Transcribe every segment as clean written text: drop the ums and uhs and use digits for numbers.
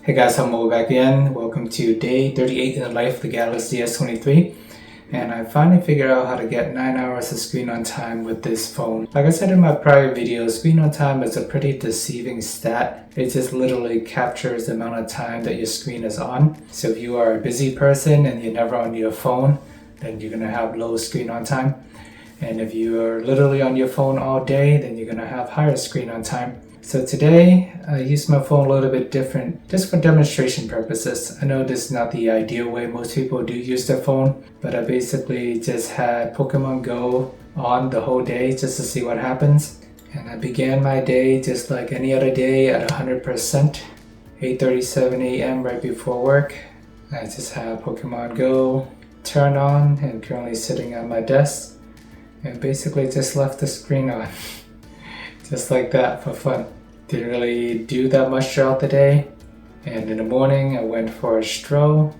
Hey guys, I'm Mo back again. Welcome to day 38 in the life of the Galaxy S23. And I finally figured out how to get 9 hours of screen on time with this phone. Like I said in my prior video, screen on time is a pretty deceiving stat. It just literally captures the amount of time that your screen is on. So if you are a busy person and you're never on your phone, then you're gonna have low screen on time. And if you are literally on your phone all day, then you're gonna have higher screen on time. So today I used my phone a little bit different, just for demonstration purposes. I know this is not the ideal way most people do use their phone, but I basically just had Pokemon Go on the whole day just to see what happens. And I began my day just like any other day at 100%, 8:37 a.m. right before work. I just have Pokemon Go turned on and currently sitting at my desk and basically just left the screen on. Just like that for fun. Didn't really do that much throughout the day. And in the morning I went for a stroll.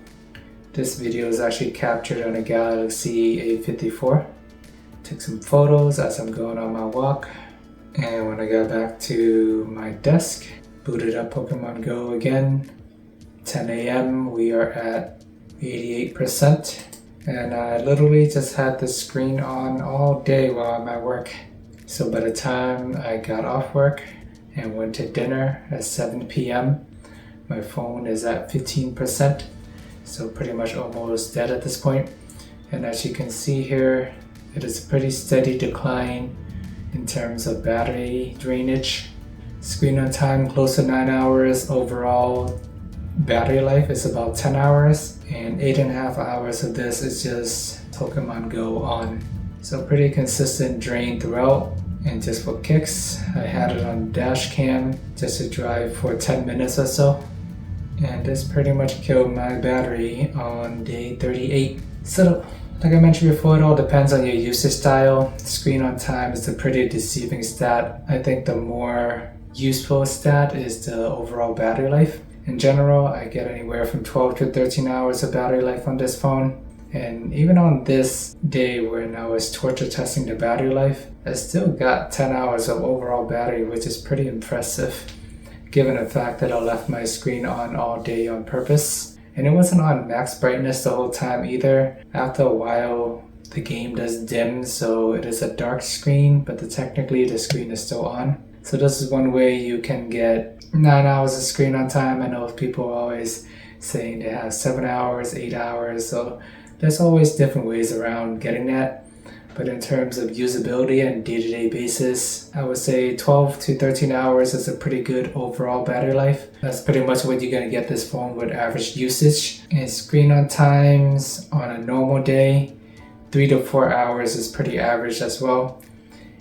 This video is actually captured on a Galaxy A54. Took some photos as I'm going on my walk. And when I got back to my desk, booted up Pokemon Go again. 10 a.m. we are at 88%. And I literally just had the screen on all day while I'm at work. So by the time I got off work and went to dinner at 7 p.m., my phone is at 15%, so pretty much almost dead at this point. And as you can see here, it is a pretty steady decline in terms of battery drainage. Screen on time close to 9 hours. Overall battery life is about 10 hours, and 8.5 hours of this is just Pokemon Go on. So pretty consistent drain throughout. And just for kicks, I had it on dash cam just to drive for 10 minutes or so. And this pretty much killed my battery on day 38. So like I mentioned before, it all depends on your usage style. Screen on time is a pretty deceiving stat. I think the more useful stat is the overall battery life. In general, I get anywhere from 12 to 13 hours of battery life on this phone. And even on this day when I was torture testing the battery life, I still got 10 hours of overall battery, which is pretty impressive given the fact that I left my screen on all day on purpose. And it wasn't on max brightness the whole time either. After a while, the game does dim, so it is a dark screen, but technically the screen is still on. So this is one way you can get 9 hours of screen on time. I know people are always saying they have 7 hours, 8 hours, so there's always different ways around getting that. But in terms of usability and day-to-day basis, I would say 12 to 13 hours is a pretty good overall battery life. That's pretty much what you're going to get this phone with average usage. And screen on times on a normal day, 3 to 4 hours is pretty average as well.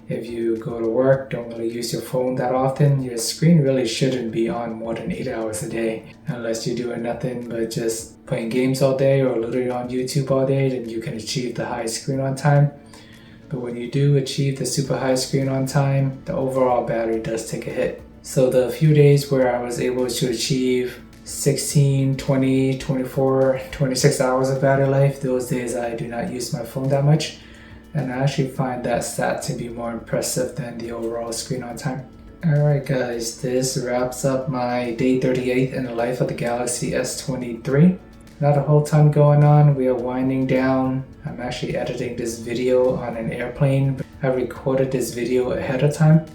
If you go to work, don't really use your phone that often, your screen really shouldn't be on more than 8 hours a day. Unless you're doing nothing but just playing games all day or literally on YouTube all day, then you can achieve the high screen on time. But when you do achieve the super high screen on time, the overall battery does take a hit. So the few days where I was able to achieve 16, 20, 24, 26 hours of battery life, those days I do not use my phone that much. And I actually find that stat to be more impressive than the overall screen on time. Alright guys, this wraps up my day 38 in the life of the Galaxy S23. Not a whole ton going on, we are winding down. I'm actually editing this video on an airplane. I recorded this video ahead of time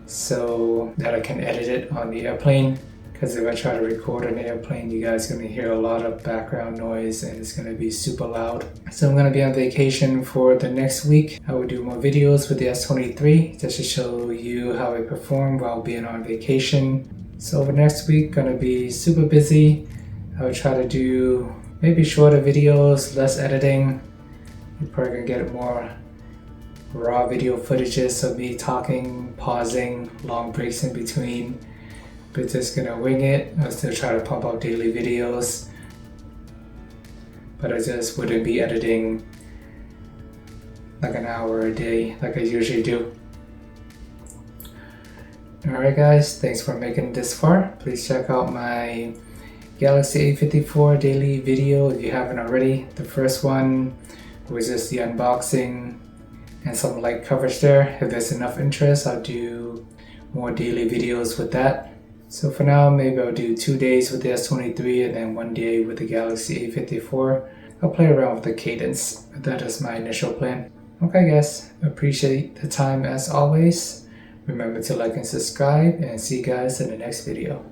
so that I can edit it on the airplane. Because if I try to record an airplane, you guys are going to hear a lot of background noise and it's going to be super loud. So I'm going to be on vacation for the next week. I will do more videos with the S23 just to show you how I perform while being on vacation. So over next week, going to be super busy. I will try to do maybe shorter videos, less editing. You're probably going to get more raw video footages of me talking, pausing, long breaks in between. But just gonna wing it. I'll still try to pump out daily videos, but I just wouldn't be editing like an hour a day like I usually do. Alright guys, thanks for making it this far. Please check out my Galaxy A54 daily video if you haven't already. The first one was just the unboxing and some light coverage there. If there's enough interest, I'll do more daily videos with that. So for now, maybe I'll do 2 days with the S23 and then 1 day with the Galaxy A54. I'll play around with the cadence, but that is my initial plan. Okay guys, appreciate the time as always. Remember to like and subscribe, and see you guys in the next video.